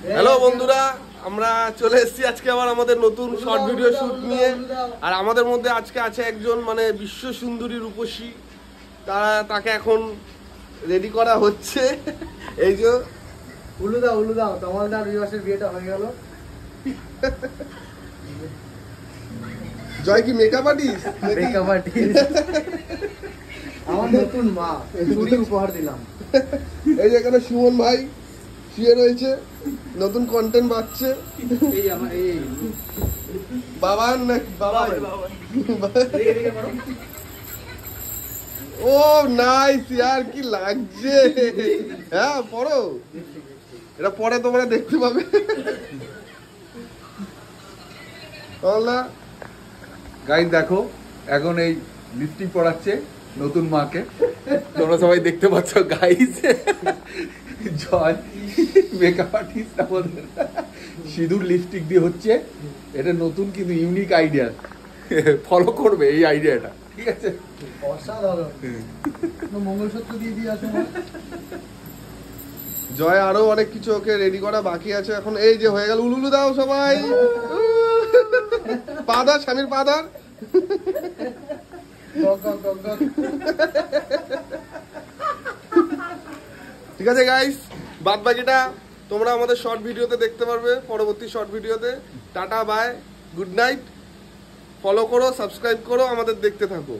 Hello বন্ধুরা, আমরা চলে এসেছি আজকে আবার আমাদের নতুন শর্ট ভিডিও শুট নিয়ে। আর আমাদের মধ্যে আজকে আছে একজন মানে বিশ্ব সুন্দরী রূপসী, তাকে এখন রেডি করা হচ্ছে। এই যে উলু দাও তোমাদের রিভার্সের বিয়েটা হয়ে গেল। জয় কি মেকআপ আর্টিস্ট? মেকআপ আর্টিস্ট আমার নতুন মা, চুড়ি উপহার দিলাম। এই যে এখানে সুমন ভাই শুয়ে রয়েছে, নতুন কন্টেন্ট বাচ্ছে। এই আমার এই বাবা না বাবা, ও নাইস ইয়ার, কি লাগছে। হ্যাঁ পড়ো, এটা পরে তোমরা দেখতে পাবে। গাইস দেখো, এখন এই লিপস্টিক পড়াচ্ছে নতুন মাকে, তোমরা সবাই দেখতে পাচ্ছ গাইস। জয় মেকআপ আর্টিস্ট আমাদের সিঁদুর লিপস্টিক দিয়ে হচ্ছে। এটা নতুন কিন্তু ইউনিক আইডিয়া, ফলো করবে এই আইডিয়াটা, ঠিক আছে? অসাধারণ। মঙ্গলসূত্র দিয়ে দিয়ে আসো। জয় আরো অনেক কিছু ওকে রেডি করা বাকি আছে এখন। এই যে হয়ে গেল, উলুলু দাও সবাই। পাদার, স্বামীর পাদার। ঠিক আছে গাইস, বাদ বাকিটা তোমরা আমাদের শর্ট ভিডিওতে দেখতে পারবে, পরবর্তী শর্ট ভিডিওতে। Tata bye, good night. Follow করো, সাবস্ক্রাইব করো, আমাদের দেখতে থাকো।